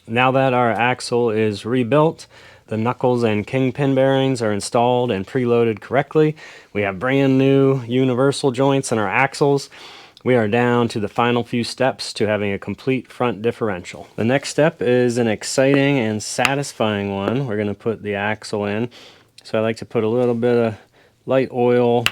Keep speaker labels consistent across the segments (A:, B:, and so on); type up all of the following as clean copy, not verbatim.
A: Now that our axle is rebuilt, the knuckles and kingpin bearings are installed and preloaded correctly. We have brand new universal joints in our axles. We are down to the final few steps to having a complete front differential. The next step is an exciting and satisfying one. We're going to put the axle in. So I like to put a little bit of light oil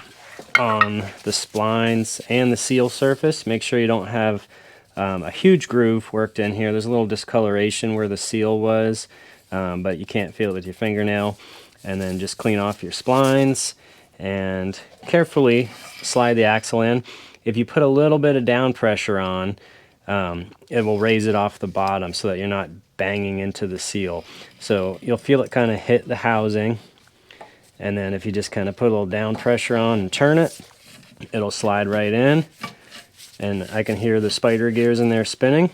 A: on the splines and the seal surface. Make sure you don't have a huge groove worked in here. There's a little discoloration where the seal was, but you can't feel it with your fingernail. And then just clean off your splines and carefully slide the axle in. If you put a little bit of down pressure on, it will raise it off the bottom so that you're not banging into the seal. So you'll feel it kind of hit the housing. And then if you just kind of put a little down pressure on and turn it, it'll slide right in. And I can hear the spider gears in there spinning.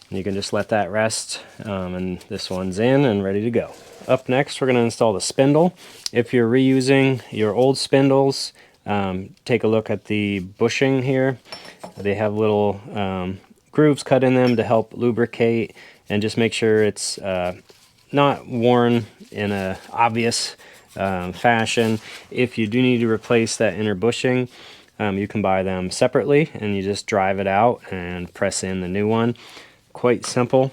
A: You can just let that rest, and this one's in and ready to go. Up next, we're going to install the spindle. If you're reusing your old spindles, take a look at the bushing here. They have little grooves cut in them to help lubricate, and just make sure it's not worn in a obvious fashion. If you do need to replace that inner bushing, you can buy them separately and you just drive it out and press in the new one. Quite simple.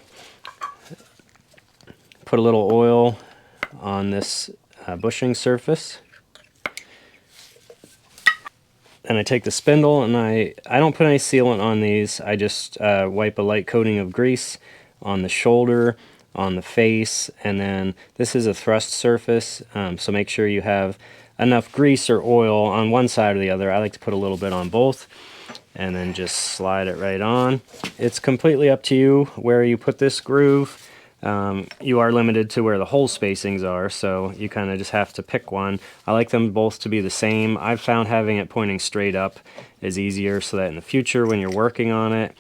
A: Put a little oil on this bushing surface. And I take the spindle and I don't put any sealant on these. I just wipe a light coating of grease on the shoulder, on the face, and then this is a thrust surface, so make sure you have enough grease or oil on one side or the other. I like to put a little bit on both and then just slide it right on. It's completely up to you where you put this groove. You are limited to where the hole spacings are, so you kind of just have to pick one. I like them both to be the same. I've found having it pointing straight up is easier so that in the future when you're working on it,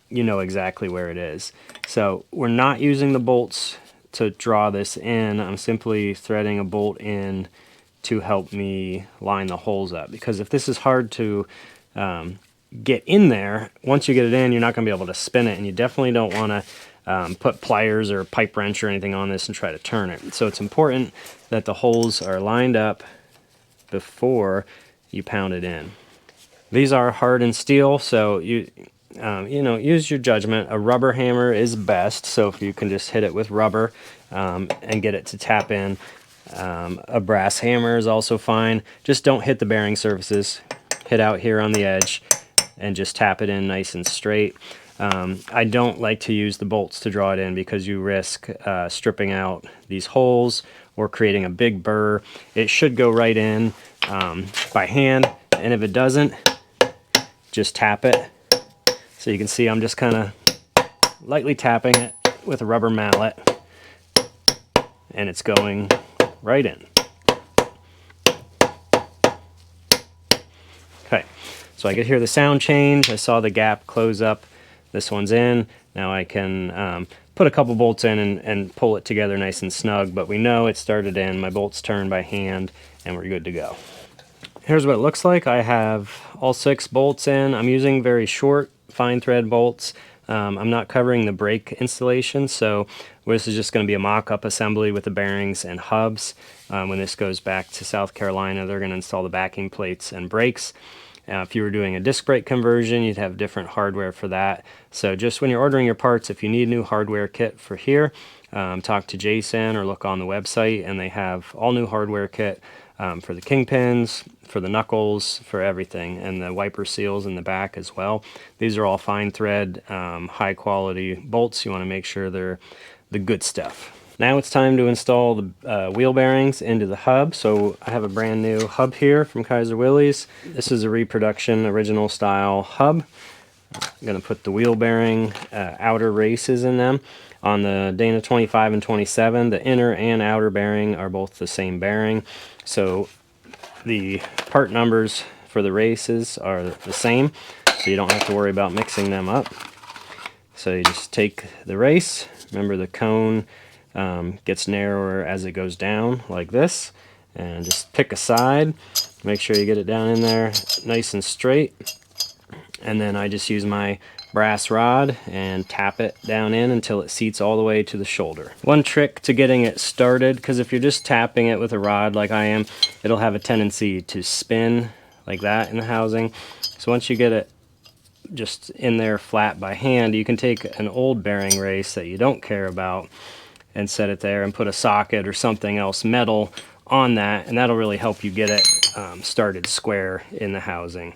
A: you know exactly where it is. So we're not using the bolts to draw this in. I'm simply threading a bolt in to help me line the holes up, because if this is hard to get in there, once you get it in, you're not going to be able to spin it, and you definitely don't want to put pliers or pipe wrench or anything on this and try to turn it. So it's important that the holes are lined up before you pound it in. These are hardened steel, so you know, use your judgment. A rubber hammer is best, so if you can just hit it with rubber and get it to tap in. A brass hammer is also fine. Just don't hit the bearing surfaces. Hit out here on the edge and just tap it in nice and straight. I don't like to use the bolts to draw it in because you risk stripping out these holes or creating a big burr. It should go right in by hand, and if it doesn't, just tap it. So you can see I'm just kind of lightly tapping it with a rubber mallet, and it's going right in. Okay, so I could hear the sound change. I saw the gap close up. This one's in. Now I can put a couple bolts in and pull it together nice and snug, but we know it started in. My bolts turned by hand, and we're good to go. Here's what it looks like. I have all 6 bolts in. I'm using very short fine thread bolts. I'm not covering the brake installation, so this is just going to be a mock-up assembly with the bearings and hubs. When this goes back to South Carolina, they're going to install the backing plates and brakes. If you were doing a disc brake conversion, you'd have different hardware for that. So just when you're ordering your parts, if you need a new hardware kit for here, talk to Jason or look on the website, and they have all new hardware kit for the kingpins, for the knuckles, for everything, and the wiper seals in the back as well. These are all fine thread, high quality bolts. You want to make sure they're the good stuff. Now it's time to install the wheel bearings into the hub. So I have a brand new hub here from Kaiser Willys. This is a reproduction original style hub. I'm going to put the wheel bearing outer races in them. On the Dana 25 and 27, the inner and outer bearing are both the same bearing. So the part numbers for the races are the same, so you don't have to worry about mixing them up. So you just take the race. Remember, the cone gets narrower as it goes down like this, and just pick a side. Make sure you get it down in there nice and straight. And then I just use my brass rod and tap it down in until it seats all the way to the shoulder. One trick to getting it started, because if you're just tapping it with a rod like I am, it'll have a tendency to spin like that in the housing. So once you get it just in there flat by hand, you can take an old bearing race that you don't care about and set it there and put a socket or something else metal on that, and that'll really help you get it started square in the housing.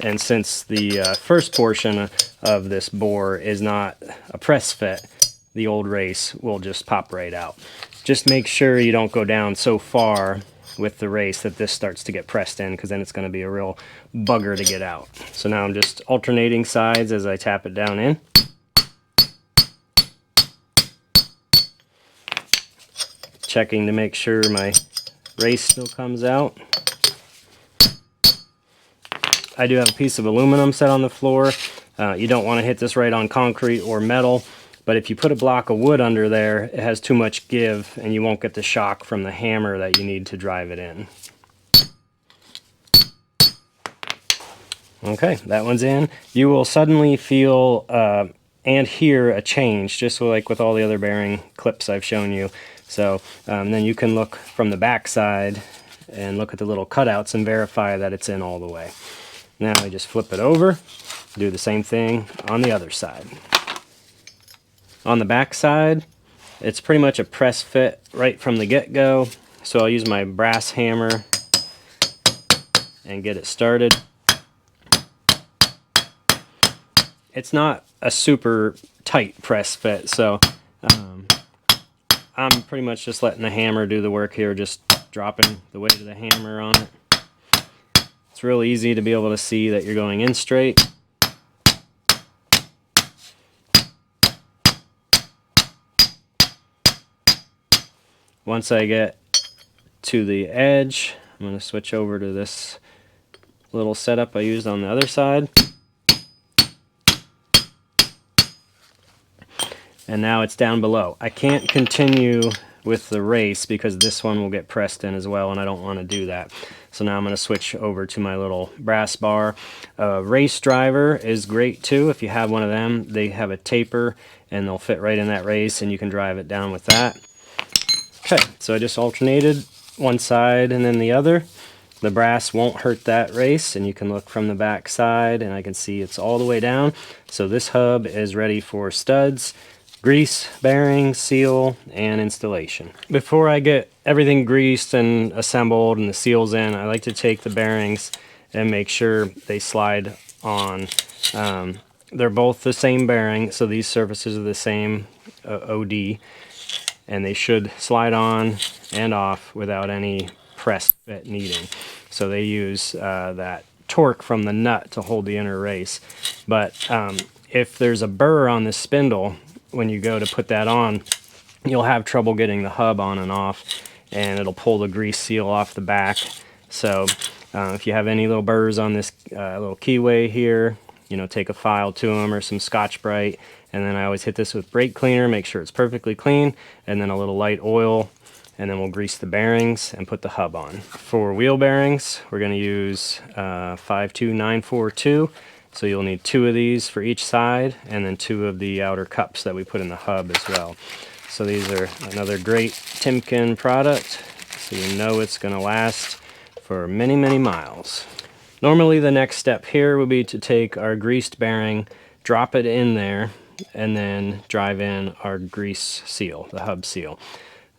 A: And since the first portion of this bore is not a press fit, the old race will just pop right out. Just make sure you don't go down so far with the race that this starts to get pressed in, because then it's going to be a real bugger to get out. So now I'm just alternating sides as I tap it down in. Checking to make sure my race still comes out. I do have a piece of aluminum set on the floor. You don't want to hit this right on concrete or metal, but if you put a block of wood under there, it has too much give and you won't get the shock from the hammer that you need to drive it in. Okay, that one's in. You will suddenly feel and hear a change, just like with all the other bearing clips I've shown you. So then you can look from the back side and look at the little cutouts and verify that it's in all the way. Now I just flip it over, do the same thing on the other side. On the back side, it's pretty much a press fit right from the get-go. So I'll use my brass hammer and get it started. It's not a super tight press fit, so I'm pretty much just letting the hammer do the work here, just dropping the weight of the hammer on it. It's real easy to be able to see that you're going in straight. Once I get to the edge, I'm going to switch over to this little setup I used on the other side. And now it's down below. I can't continue with the race because this one will get pressed in as well, and I don't want to do that. So now I'm going to switch over to my little brass bar. Race driver is great too. If you have one of them, they have a taper and they'll fit right in that race and you can drive it down with that. Okay, so I just alternated one side and then the other. The brass won't hurt that race, and you can look from the back side and I can see it's all the way down. So this hub is ready for studs, grease, bearings, seal, and installation. Before I get everything greased and assembled and the seals in, I like to take the bearings and make sure they slide on. They're both the same bearing, so these surfaces are the same OD, and they should slide on and off without any press fit needing. So they use that torque from the nut to hold the inner race. But if there's a burr on this spindle, when you go to put that on, you'll have trouble getting the hub on and off, and it'll pull the grease seal off the back. So if you have any little burrs on this little keyway here, you know, take a file to them or some Scotch-Brite, and then I always hit this with brake cleaner, make sure it's perfectly clean, and then a little light oil, and then we'll grease the bearings and put the hub on. For wheel bearings, we're going to use 52942. So you'll need 2 of these for each side, and then 2 of the outer cups that we put in the hub as well. So these are another great Timken product, so you know it's going to last for many, many miles. Normally the next step here would be to take our greased bearing, drop it in there, and then drive in our grease seal, the hub seal.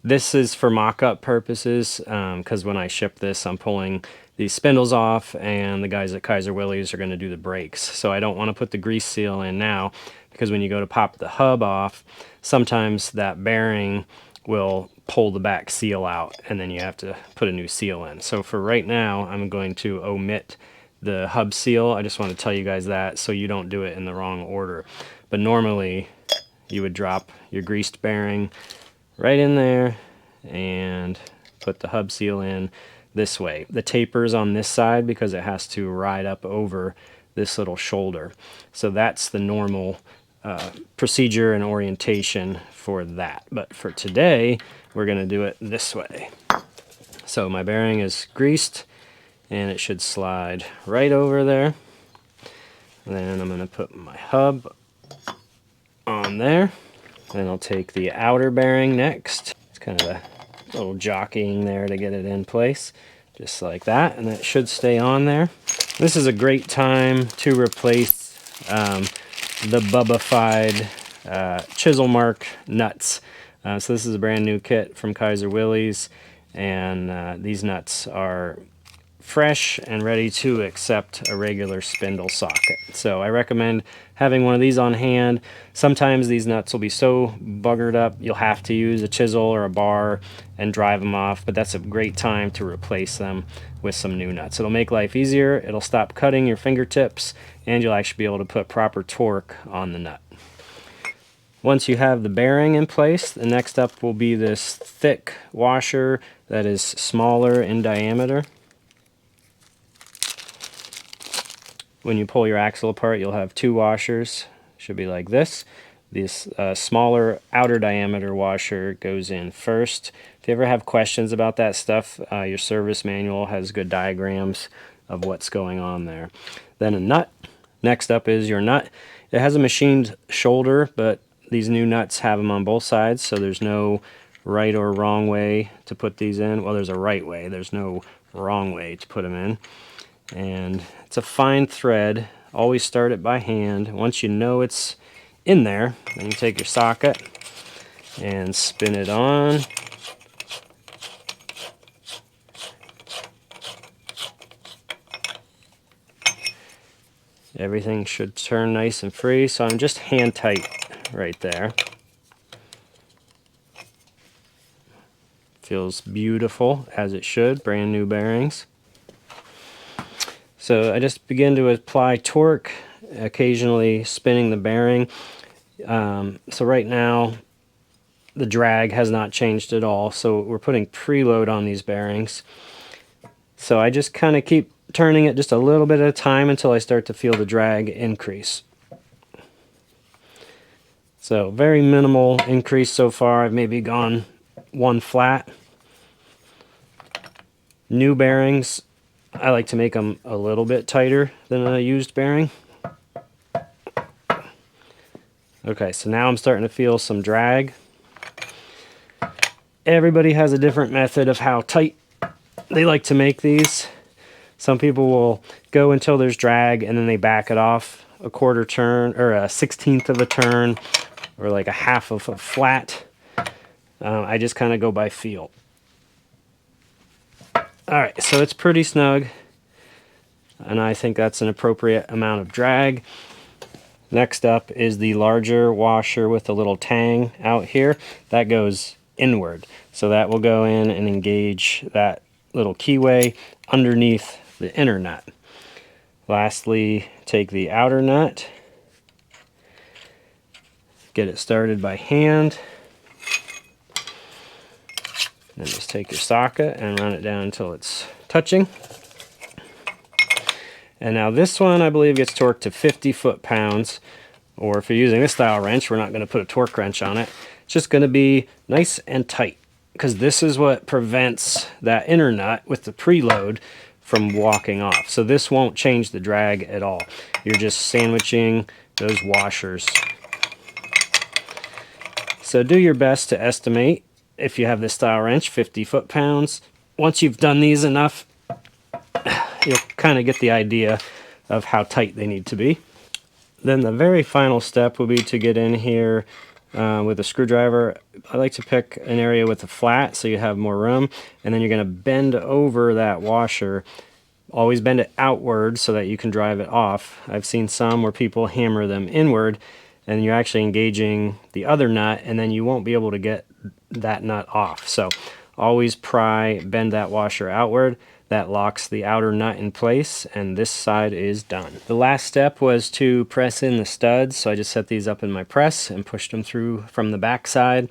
A: This is for mock-up purposes, because when I ship this, I'm pulling these spindles off, and the guys at Kaiser Willys are going to do the brakes. So I don't want to put the grease seal in now, because when you go to pop the hub off, sometimes that bearing will pull the back seal out, and then you have to put a new seal in. So for right now, I'm going to omit the hub seal. I just want to tell you guys that so you don't do it in the wrong order. But normally, you would drop your greased bearing right in there and put the hub seal in this way. The taper's on this side because it has to ride up over this little shoulder. So that's the normal procedure and orientation for that. But for today, we're going to do it this way. So my bearing is greased, and it should slide right over there. And then I'm going to put my hub on there. Then I'll take the outer bearing next. It's kind of a little jockeying there to get it in place, just like that, and that should stay on there. This is a great time to replace the Bubbafied chisel mark nuts. So this is a brand new kit from Kaiser Willys, and these nuts are fresh and ready to accept a regular spindle socket. So I recommend having one of these on hand. Sometimes these nuts will be so buggered up you'll have to use a chisel or a bar and drive them off, but that's a great time to replace them with some new nuts. It'll make life easier, it'll stop cutting your fingertips, and you'll actually be able to put proper torque on the nut. Once you have the bearing in place, the next up will be this thick washer that is smaller in diameter. When you pull your axle apart, you'll have two washers. Should be like this. This smaller outer diameter washer goes in first. If you ever have questions about that stuff, your service manual has good diagrams of what's going on there. Then a nut. Next up is your nut. It has a machined shoulder, but these new nuts have them on both sides, so there's no right or wrong way to put these in. Well, there's a right way. There's no wrong way to put them in. And it's a fine thread. Always start it by hand. Once you know it's in there, then you take your socket and spin it on. Everything should turn nice and free, so I'm just hand tight right there. Feels beautiful, as it should. Brand new bearings. So I just begin to apply torque, occasionally spinning the bearing. So right now the drag has not changed at all, so we're putting preload on these bearings. So I just kind of keep turning it just a little bit at a time until I start to feel the drag increase. So very minimal increase so far. I've maybe gone one flat. New bearings, I like to make them a little bit tighter than a used bearing. Okay, so now I'm starting to feel some drag. Everybody has a different method of how tight they like to make these. Some people will go until there's drag and then they back it off a quarter turn or a 1/16 of a turn or like a half of a flat. I just kind of go by feel. Alright, so it's pretty snug, and I think that's an appropriate amount of drag. Next up is the larger washer with a little tang out here. That goes inward, so that will go in and engage that little keyway underneath the inner nut. Lastly, take the outer nut, get it started by hand. Then just take your socket and run it down until it's touching. And now this one, I believe, gets torqued to 50 foot-pounds. Or if you're using this style wrench, we're not going to put a torque wrench on it. It's just going to be nice and tight, because this is what prevents that inner nut with the preload from walking off. So this won't change the drag at all. You're just sandwiching those washers. So do your best to estimate, if you have this style wrench, 50 foot-pounds. Once you've done these enough, you'll kind of get the idea of how tight they need to be. Then the very final step will be to get in here with a screwdriver. I like to pick an area with a flat so you have more room, and then you're going to bend over that washer. Always bend it outward so that you can drive it off. I've seen some where people hammer them inward, and you're actually engaging the other nut, and then you won't be able to get that nut off. So always bend that washer outward. That locks the outer nut in place, and this side is done. The last step was to press in the studs, so I just set these up in my press and pushed them through from the back side.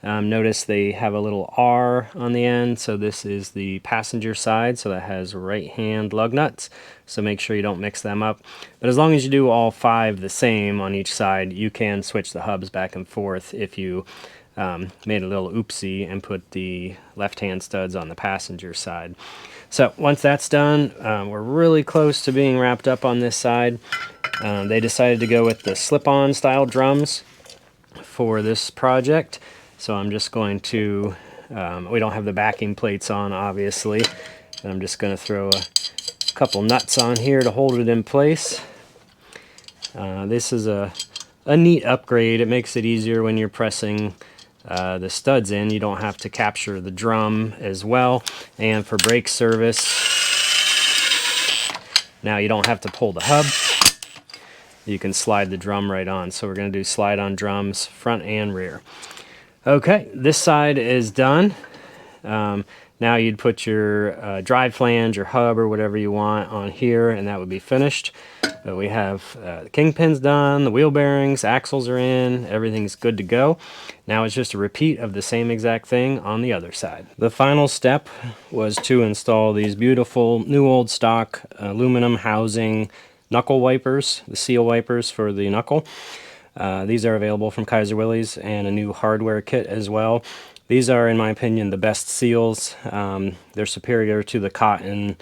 A: Notice they have a little R on the end, so this is the passenger side, so that has right hand lug nuts, so make sure you don't mix them up. But as long as you do all 5 the same on each side, you can switch the hubs back and forth if you made a little oopsie and put the left hand studs on the passenger side. So once that's done, we're really close to being wrapped up on this side. They decided to go with the slip-on style drums for this project. So I'm just going to, we don't have the backing plates on, obviously. And I'm just going to throw a couple nuts on here to hold it in place. This is a neat upgrade. It makes it easier when you're pressing the studs in. You don't have to capture the drum as well. And for brake service, now you don't have to pull the hub. You can slide the drum right on. So we're going to do slide on drums, front and rear. Okay, this side is done. Now you'd put your drive flange or hub or whatever you want on here, and that would be finished. But we have the kingpins done, the wheel bearings, axles are in, everything's good to go. Now it's just a repeat of the same exact thing on the other side. The final step was to install these beautiful new old stock aluminum housing knuckle wipers, the seal wipers for the knuckle. These are available from Kaiser Willys, and a new hardware kit as well. These are, in my opinion, the best seals. They're superior to the cotton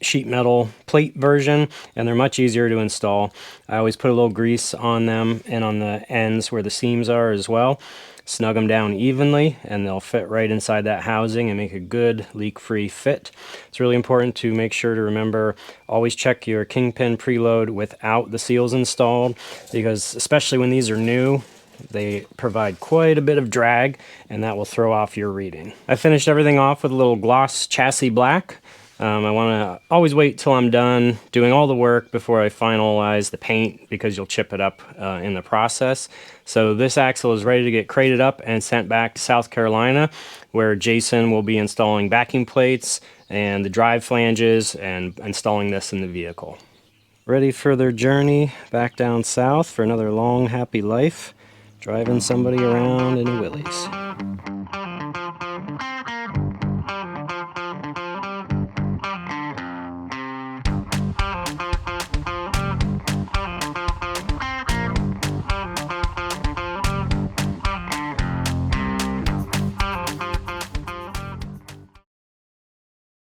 A: sheet metal plate version, and they're much easier to install. I always put a little grease on them and on the ends where the seams are as well. Snug them down evenly, and they'll fit right inside that housing and make a good leak-free fit. It's really important to make sure to remember, always check your kingpin preload without the seals installed, because especially when these are new, they provide quite a bit of drag, and that will throw off your reading. I finished everything off with a little gloss chassis black. I want to always wait till I'm done doing all the work before I finalize the paint, because you'll chip it up in the process. So this axle is ready to get crated up and sent back to South Carolina, where Jason will be installing backing plates and the drive flanges and installing this in the vehicle. Ready for their journey back down south for another long, happy life, driving somebody around in a Willys.